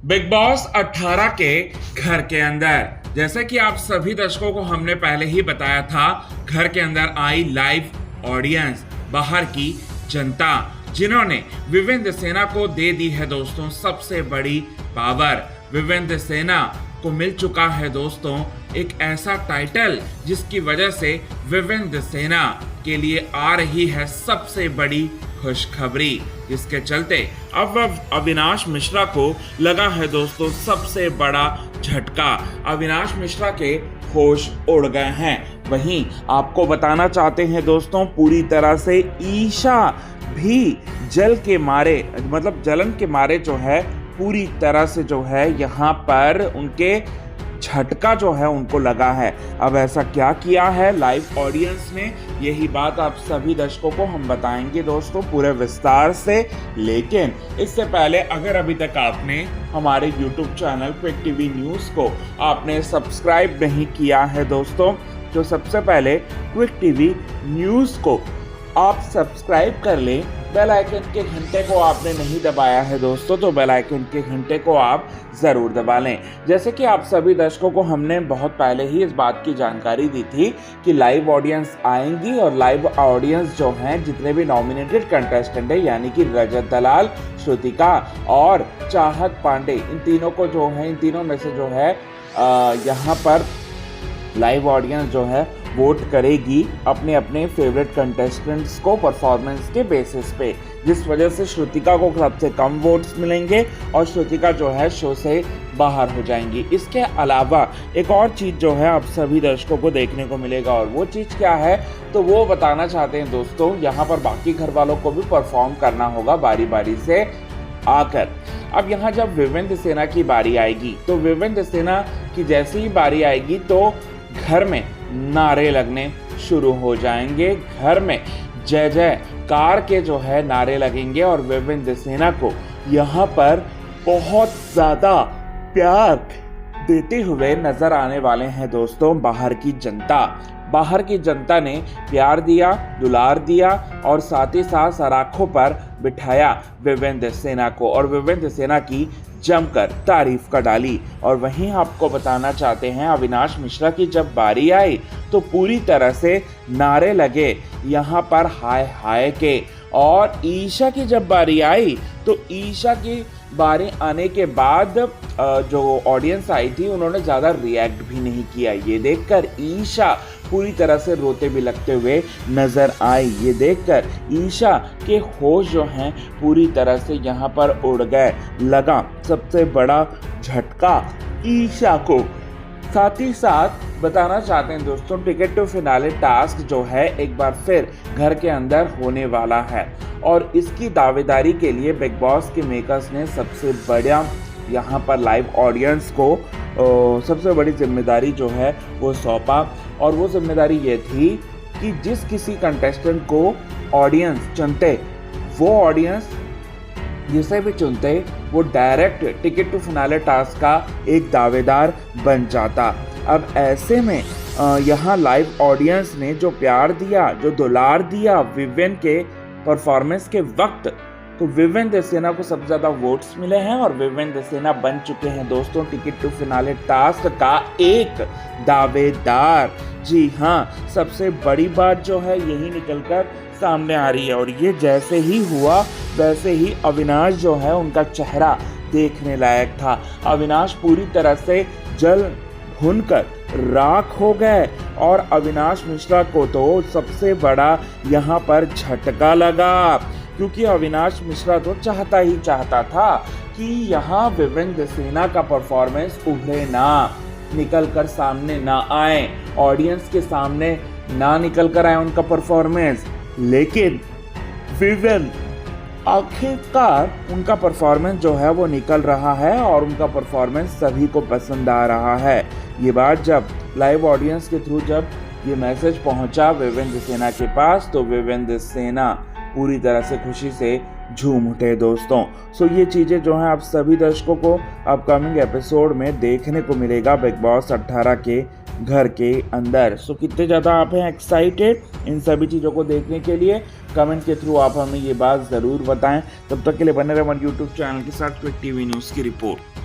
Big boss 18 के घर के अंदर, जैसा कि आप सभी दर्शकों को हमने पहले ही बताया था, घर के अंदर आई लाइव ऑडियंस, बाहर की जनता, जिन्होंने विवेंद्र सेना को दे दी है दोस्तों सबसे बड़ी पावर। विवेंद्र सेना को मिल चुका है दोस्तों एक ऐसा टाइटल जिसकी वजह से विवेंद्र सेना के लिए आ रही है सबसे बड़ी खुशखबरी, जिसके चलते अब अविनाश मिश्रा को लगा है दोस्तों सबसे बड़ा झटका। अविनाश मिश्रा के होश उड़ गए हैं। वहीं आपको बताना चाहते हैं दोस्तों, पूरी तरह से ईशा भी जलन के मारे जो है पूरी तरह से जो है यहाँ पर उनके झटका जो है उनको लगा है। अब ऐसा क्या किया है लाइव ऑडियंस ने, यही बात आप सभी दर्शकों को हम बताएंगे दोस्तों पूरे विस्तार से। लेकिन इससे पहले अगर अभी तक आपने हमारे YouTube channel quick TV news को आपने सब्सक्राइब नहीं किया है दोस्तों, तो सबसे पहले क्विक टीवी न्यूज़ को आप सब्सक्राइब कर लें। बेल आइकन के घंटे को आपने नहीं दबाया है दोस्तों, तो बेल आइकन के घंटे को आप ज़रूर दबा लें। जैसे कि आप सभी दर्शकों को हमने बहुत पहले ही इस बात की जानकारी दी थी कि लाइव ऑडियंस आएंगी, और लाइव ऑडियंस जो हैं जितने भी नॉमिनेटेड कंटेस्टेंट हैं यानी कि रजत दलाल, श्रुतिका और चाहत पांडे, इन तीनों में से जो है यहाँ पर लाइव ऑडियंस जो है वोट करेगी अपने अपने फेवरेट कंटेस्टेंट्स को परफॉर्मेंस के बेसिस पे, जिस वजह से श्रुतिका को सबसे कम वोट्स मिलेंगे और श्रुतिका जो है शो से बाहर हो जाएंगी। इसके अलावा एक और चीज़ जो है आप सभी दर्शकों को देखने को मिलेगा, और वो चीज़ क्या है तो वो बताना चाहते हैं दोस्तों। यहाँ पर बाकी घर वालों को भी परफॉर्म करना होगा बारी बारी से आकर। अब यहाँ जब विवेंद्र सेना की बारी आएगी, तो विवेंद्र सेना की जैसी ही बारी आएगी तो घर में नारे लगने शुरू हो जाएंगे। घर में जय जयकार के जो है नारे लगेंगे, और विवेंद्र सेना को यहाँ पर बहुत ज़्यादा प्यार देते हुए नजर आने वाले हैं दोस्तों बाहर की जनता। बाहर की जनता ने प्यार दिया, दुलार दिया और साथ ही साथ सराखों पर बिठाया विवेंद्र सेना को, और विवेंद्र सेना की जमकर तारीफ कर डाली। और वहीं आपको बताना चाहते हैं, अविनाश मिश्रा की जब बारी आई तो पूरी तरह से नारे लगे यहाँ पर हाय हाय के। और ईशा की जब बारी आई तो ईशा की बारी आने के बाद जो ऑडियंस आई थी उन्होंने ज़्यादा रिएक्ट भी नहीं किया। ये देखकर ईशा पूरी तरह से रोते भी लगते हुए नज़र आई। ये देखकर ईशा के होश जो हैं पूरी तरह से यहाँ पर उड़ गए। लगा सबसे बड़ा झटका ईशा को। साथ ही साथ बताना चाहते हैं दोस्तों, टिकट टू फिनाले टास्क जो है एक बार फिर घर के अंदर होने वाला है, और इसकी दावेदारी के लिए बिग बॉस के मेकर्स ने सबसे बड़ा यहाँ पर लाइव ऑडियंस को सबसे बड़ी जिम्मेदारी जो है वो सौंपा। और वो जिम्मेदारी ये थी कि जिस किसी कंटेस्टेंट को ऑडियंस चुनते, वो ऑडियंस जिसे भी चुनते वो direct ticket to finale task का एक दावेदार बन जाता। अब ऐसे में यहाँ लाइव ऑडियंस ने जो प्यार दिया, जो दुलार दिया विवेन के परफॉर्मेंस के वक्त, तो विवेंद्र सेना को सबसे ज़्यादा वोट्स मिले हैं, और विवेंद्र सेना बन चुके हैं दोस्तों टिकट टू फिनाले टास्क का एक दावेदार। जी हाँ, सबसे बड़ी बात जो है यही निकलकर सामने आ रही है। और ये जैसे ही हुआ वैसे ही अविनाश जो है उनका चेहरा देखने लायक था। अविनाश पूरी तरह से जल भुनकर राख हो गए, और अविनाश मिश्रा को तो सबसे बड़ा यहाँ पर झटका लगा, क्योंकि अविनाश मिश्रा तो चाहता ही चाहता था कि यहाँ विवेंद्र सेना का परफॉर्मेंस उभरे ना, निकल कर सामने ना आए, ऑडियंस के सामने ना निकल कर आए उनका परफॉर्मेंस। लेकिन विवेन आखिरकार उनका परफॉर्मेंस जो है वो निकल रहा है, और उनका परफॉर्मेंस सभी को पसंद आ रहा है। ये बात जब लाइव ऑडियंस के थ्रू जब ये मैसेज पहुंचा विवेंद्र सेना के पास, तो विवेंद्र सेना पूरी तरह से खुशी से झूम उठे दोस्तों। सो ये चीज़ें जो हैं आप सभी दर्शकों को अपकमिंग एपिसोड में देखने को मिलेगा बिग बॉस 18 के घर के अंदर। सो कितने ज़्यादा आप हैं एक्साइटेड इन सभी चीज़ों को देखने के लिए, कमेंट के थ्रू आप हमें ये बात ज़रूर बताएं। तब तक के लिए बने रहे हमारे यूट्यूब चैनल के साथ क्विक टीवी न्यूज़ की रिपोर्ट।